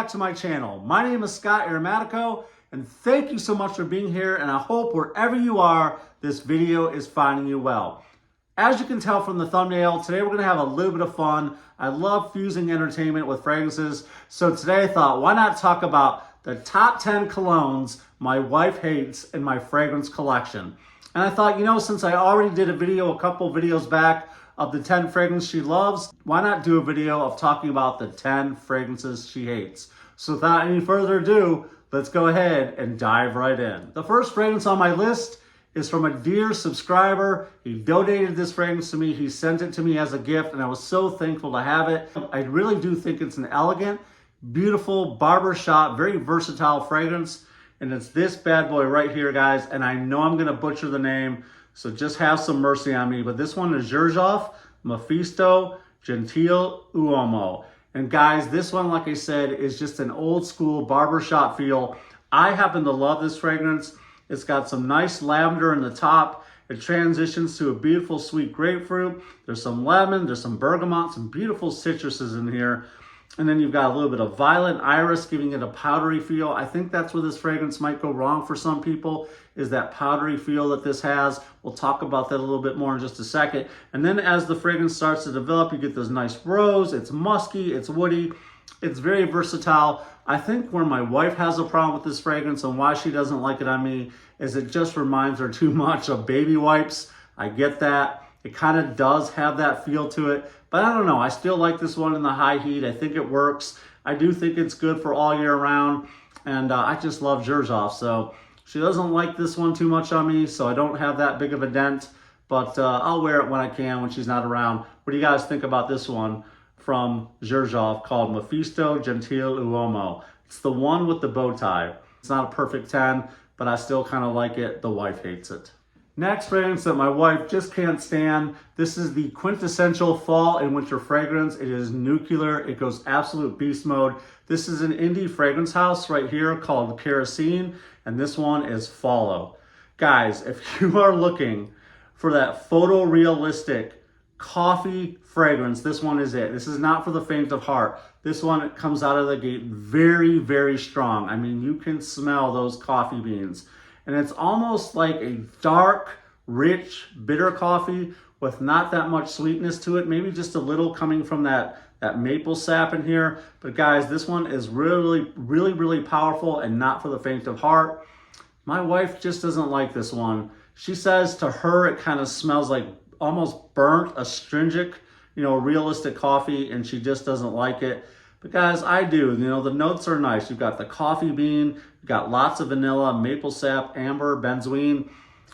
back to my channel. My name is Scott Aromatico, and thank you so much for being here, and I hope wherever you are, this video is finding you well. As you can tell from the thumbnail, today we're going to have a little bit of fun. I love fusing entertainment with fragrances, so today I thought, why not talk about the top 10 colognes my wife hates in my fragrance collection. And I thought, you know, since I already did a couple videos back of the 10 fragrances she loves, why not do a video of talking about the 10 fragrances she hates? So without any further ado, let's go ahead and dive right in. The first fragrance on my list is from a dear subscriber. He donated this fragrance to me. He sent it to me as a gift, and I was so thankful to have it. I really do think it's an elegant, beautiful, barbershop, very versatile fragrance. And it's this bad boy right here, guys. And I know I'm gonna butcher the name, so just have some mercy on me. But this one is Zaharoff Mephisto Gentile Uomo. And guys, this one, like I said, is just an old school barbershop feel. I happen to love this fragrance. It's got some nice lavender in the top. It transitions to a beautiful sweet grapefruit. There's some lemon, there's some bergamot, some beautiful citruses in here. And then you've got a little bit of violet iris, giving it a powdery feel. I think that's where this fragrance might go wrong for some people, is that powdery feel that this has. We'll talk about that a little bit more in just a second. And then as the fragrance starts to develop, you get this nice rose. It's musky, it's woody, it's very versatile. I think where my wife has a problem with this fragrance and why she doesn't like it on me is it just reminds her too much of baby wipes. I get that. It kind of does have that feel to it, but I don't know. I still like this one in the high heat. I think it works. I do think it's good for all year round, and I just love Zaharoff. So she doesn't like this one too much on me, so I don't have that big of a dent, but I'll wear it when I can when she's not around. What do you guys think about this one from Zaharoff called Mephisto Gentile Uomo? It's the one with the bow tie. It's not a perfect 10, but I still kind of like it. The wife hates it. Next fragrance that my wife just can't stand. This is the quintessential fall and winter fragrance. It is nuclear. It goes absolute beast mode. This is an indie fragrance house right here called Kerosene, and this one is Follow. Guys, if you are looking for that photorealistic coffee fragrance, this one is it. This is not for the faint of heart. This one comes out of the gate very, very strong. I mean, you can smell those coffee beans. And it's almost like a dark, rich, bitter coffee with not that much sweetness to it. Maybe just a little coming from that maple sap in here. But guys, this one is really, really, really powerful and not for the faint of heart. My wife just doesn't like this one. She says to her, it kind of smells like almost burnt, astringent, realistic coffee, and she just doesn't like it. But guys, I do. The notes are nice. You've got the coffee bean, you've got lots of vanilla, maple sap, amber, benzoin.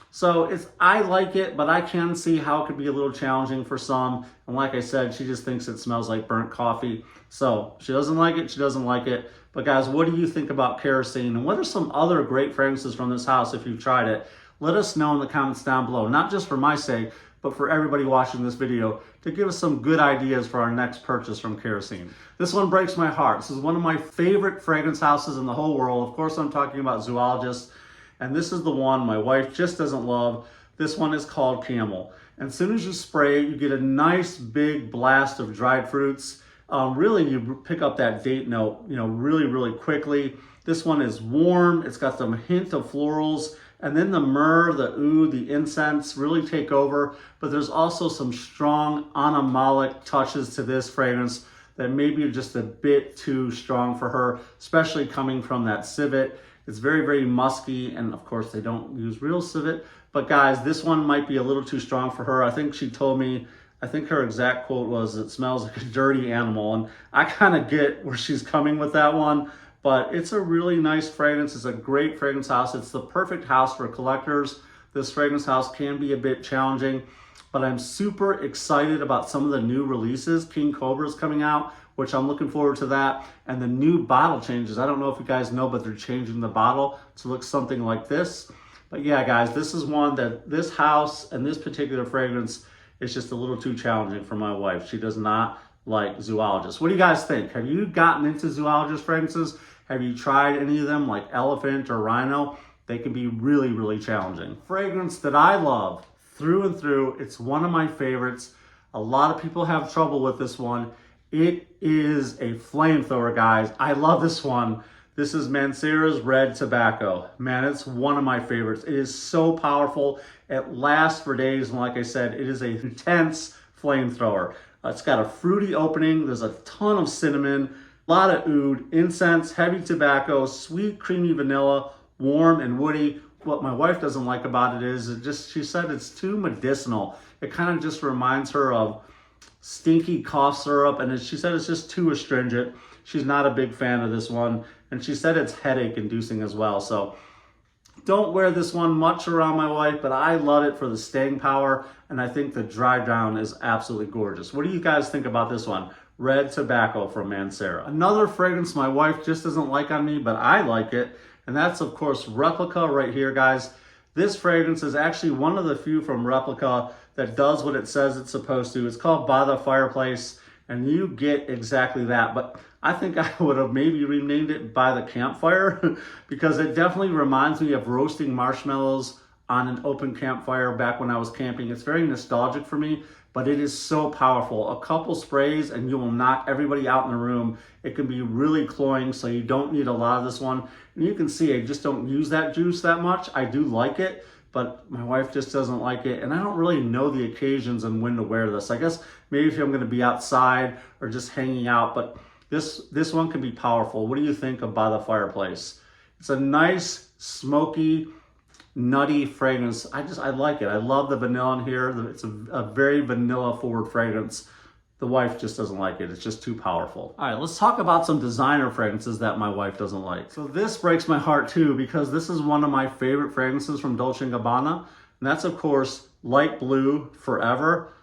So I like it, but I can see how it could be a little challenging for some. And like I said, she just thinks it smells like burnt coffee. So she doesn't like it, she doesn't like it. But guys, what do you think about Kerosene? And what are some other great fragrances from this house if you've tried it? Let us know in the comments down below, not just for my sake, but for everybody watching this video, to give us some good ideas for our next purchase from Kerosene. This one breaks my heart. This is one of my favorite fragrance houses in the whole world. Of course, I'm talking about Zoologist, and this is the one my wife just doesn't love. This one is called Camel. And as soon as you spray it, you get a nice big blast of dried fruits. Really, you pick up that date note, really, really quickly. This one is warm. It's got some hint of florals. And then the myrrh, the oud, the incense really take over. But there's also some strong animalic touches to this fragrance that maybe are just a bit too strong for her, especially coming from that civet. It's very, very musky. And of course, they don't use real civet. But guys, this one might be a little too strong for her. I think she told me, I think her exact quote was, "It smells like a dirty animal." And I kind of get where she's coming with that one. But it's a really nice fragrance. It's a great fragrance house. It's the perfect house for collectors. This fragrance house can be a bit challenging, but I'm super excited about some of the new releases. King Cobra is coming out, which I'm looking forward to that. And the new bottle changes. I don't know if you guys know, but they're changing the bottle to look something like this. But yeah, guys, this is one that this house and this particular fragrance is just a little too challenging for my wife. She does not like Zoologist. What do you guys think? Have you gotten into Zoologist fragrances? Have you tried any of them like Elephant or Rhino? They can be really, really challenging. Fragrance that I love through and through. It's one of my favorites. A lot of people have trouble with this one. It is a flamethrower, guys. I love this one. This is Mancera's Red Tobacco. Man, it's one of my favorites. It is so powerful. It lasts for days, and like I said, it is an intense flamethrower. It's got a fruity opening. There's a ton of cinnamon, a lot of oud, incense, heavy tobacco, sweet, creamy vanilla, warm and woody. What my wife doesn't like about it is she said it's too medicinal. It kind of just reminds her of stinky cough syrup, and she said it's just too astringent. She's not a big fan of this one, and she said it's headache inducing as well. So don't wear this one much around my wife, but I love it for the staying power, and I think the dry down is absolutely gorgeous. What do you guys think about this one? Red Tobacco from Mancera. Another fragrance my wife just doesn't like on me, but I like it, and that's of course Replica right here, guys. This fragrance is actually one of the few from Replica that does what it says it's supposed to. It's called By the Fireplace, and you get exactly that. But I think I would have maybe renamed it By the Campfire because it definitely reminds me of roasting marshmallows on an open campfire back when I was camping. It's very nostalgic for me, but it is so powerful. A couple sprays and you will knock everybody out in the room. It can be really cloying, so you don't need a lot of this one. And you can see I just don't use that juice that much. I do like it, but my wife just doesn't like it. And I don't really know the occasions and when to wear this. I guess maybe if I'm gonna be outside or just hanging out, but this one can be powerful. What do you think of By the Fireplace? It's a nice, smoky, nutty fragrance. I like it. I love the vanilla in here. It's a very vanilla forward fragrance. The wife just doesn't like it. It's just too powerful. All right, let's talk about some designer fragrances that my wife doesn't like. So this breaks my heart too, because this is one of my favorite fragrances from Dolce&Gabbana. And that's of course Light Blue Forever.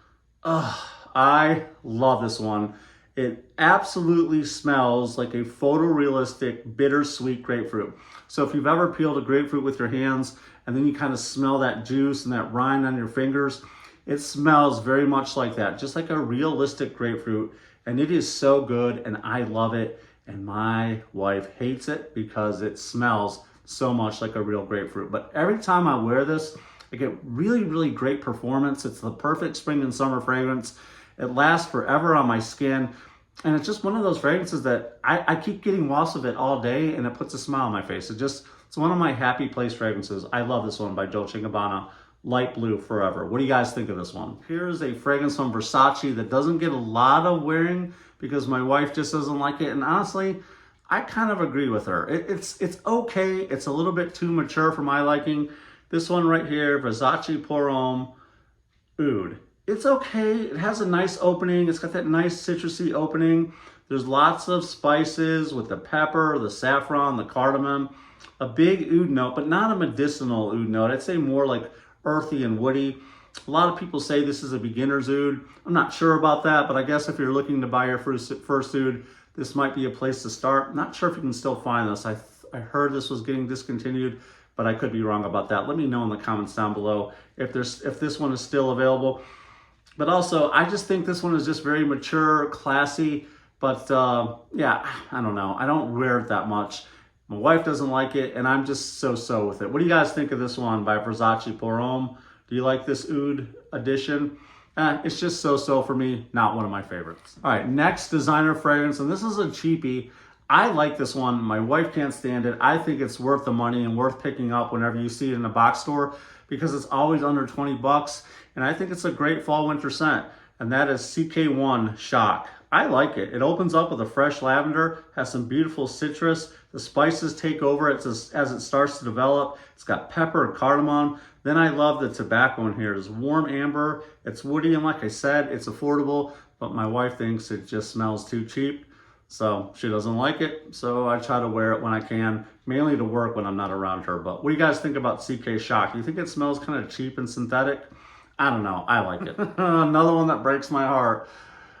I love this one. It absolutely smells like a photorealistic bittersweet grapefruit. So if you've ever peeled a grapefruit with your hands and then you kind of smell that juice and that rind on your fingers, it smells very much like that, just like a realistic grapefruit. And it is so good, and I love it. And my wife hates it because it smells so much like a real grapefruit. But every time I wear this, I get really, really great performance. It's the perfect spring and summer fragrance. It lasts forever on my skin. And it's just one of those fragrances that I keep getting wafts of it all day, and it puts a smile on my face. It's one of my happy place fragrances. I love this one by Dolce & Gabbana, Light Blue Forever. What do you guys think of this one? Here's a fragrance from Versace that doesn't get a lot of wearing because my wife just doesn't like it. And honestly, I kind of agree with her. It's okay. It's a little bit too mature for my liking. This one right here, Versace Pour Homme Oud. It's okay. It has a nice opening. It's got that nice citrusy opening. There's lots of spices with the pepper, the saffron, the cardamom, a big oud note, but not a medicinal oud note. I'd say more like earthy and woody. A lot of people say this is a beginner's oud. I'm not sure about that, but I guess if you're looking to buy your first oud, this might be a place to start. I'm not sure if you can still find this. I heard this was getting discontinued, but I could be wrong about that. Let me know in the comments down below if this one is still available. But also, I just think this one is just very mature, classy, but yeah, I don't know. I don't wear it that much. My wife doesn't like it, and I'm just so with it. What do you guys think of this one by Versace Pour Homme? Do you like this oud edition? It's just so for me, not one of my favorites. All right, next designer fragrance, and this is a cheapie. I like this one. My wife can't stand it. I think it's worth the money and worth picking up whenever you see it in a box store because it's always under 20 bucks. And I think it's a great fall winter scent, and that is CK1 Shock. I like it. It opens up with a fresh lavender, has some beautiful citrus. The spices take over as it starts to develop. It's got pepper and cardamom. Then I love the tobacco in here. It's warm amber. It's woody, and like I said, it's affordable, but my wife thinks it just smells too cheap. So she doesn't like it. So I try to wear it when I can, mainly to work when I'm not around her. But what do you guys think about CK Shock? Do you think it smells kind of cheap and synthetic? I don't know. I like it. Another one that breaks my heart.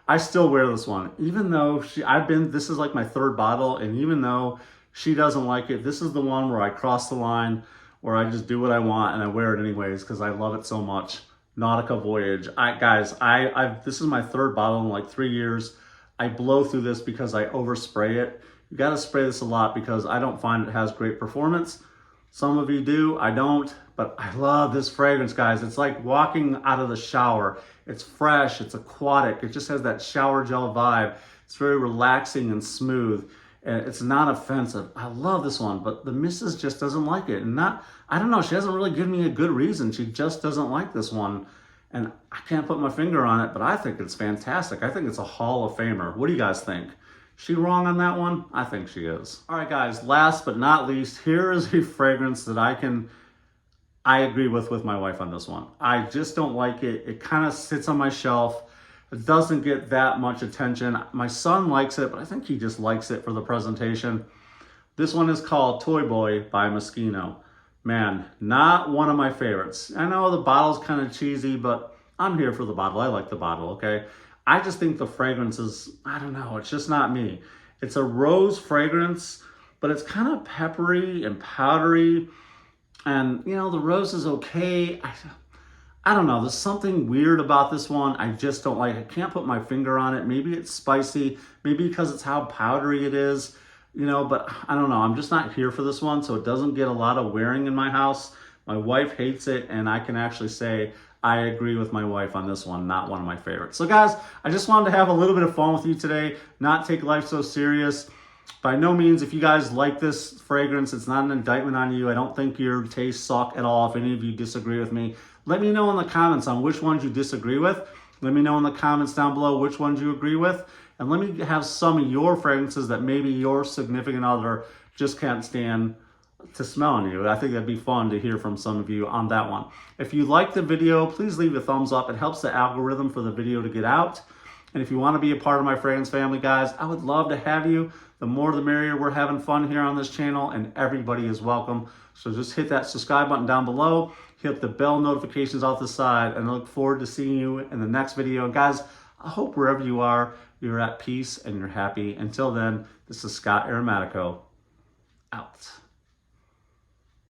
I still wear this one, even though this is like my third bottle, and even though she doesn't like it, this is the one where I cross the line, where I just do what I want and I wear it anyways because I love it so much. Nautica Voyage. Guys, this is my third bottle in like 3 years. I blow through this because I overspray it. You got to spray this a lot because I don't find it has great performance. Some of you do, I don't, but I love this fragrance, guys. It's like walking out of the shower. It's fresh, it's aquatic, it just has that shower gel vibe. It's very relaxing and smooth. And it's not offensive. I love this one, but the missus just doesn't like it. And I don't know, she hasn't really given me a good reason. She just doesn't like this one. And I can't put my finger on it, but I think it's fantastic. I think it's a Hall of Famer. What do you guys think? She wrong on that one? I think she is. All right, guys, last but not least, here is a fragrance that I agree with my wife on this one. I just don't like it. It kind of sits on my shelf. It doesn't get that much attention. My son likes it, but I think he just likes it for the presentation. This one is called Toy Boy by Moschino. Man, not one of my favorites. I know the bottle's kind of cheesy, but I'm here for the bottle. I like the bottle, okay? I just think the fragrance is, I don't know, it's just not me. It's a rose fragrance, but it's kind of peppery and powdery. And, you know, the rose is okay. I don't know, there's something weird about this one. I just don't like it. I can't put my finger on it. Maybe it's spicy, maybe because it's how powdery it is, you know, but I don't know. I'm just not here for this one, so it doesn't get a lot of wearing in my house. My wife hates it, and I can actually say I agree with my wife on this one, not one of my favorites. So guys, I just wanted to have a little bit of fun with you today, not take life so serious. By no means, if you guys like this fragrance, it's not an indictment on you. I don't think your tastes suck at all. If any of you disagree with me, let me know in the comments on which ones you disagree with. Let me know in the comments down below which ones you agree with. And let me have some of your fragrances that maybe your significant other just can't stand to smell on you. I think that'd be fun to hear from some of you on that one. If you like the video, please leave a thumbs up. It helps the algorithm for the video to get out. And if you want to be a part of my fragrance family, guys, I would love to have you. The more the merrier. We're having fun here on this channel, and everybody is welcome. So just hit that subscribe button down below, hit the bell notifications off the side, and I look forward to seeing you in the next video. And guys, I hope wherever you are, you're at peace and you're happy. Until then, this is Scott Aromatico, out.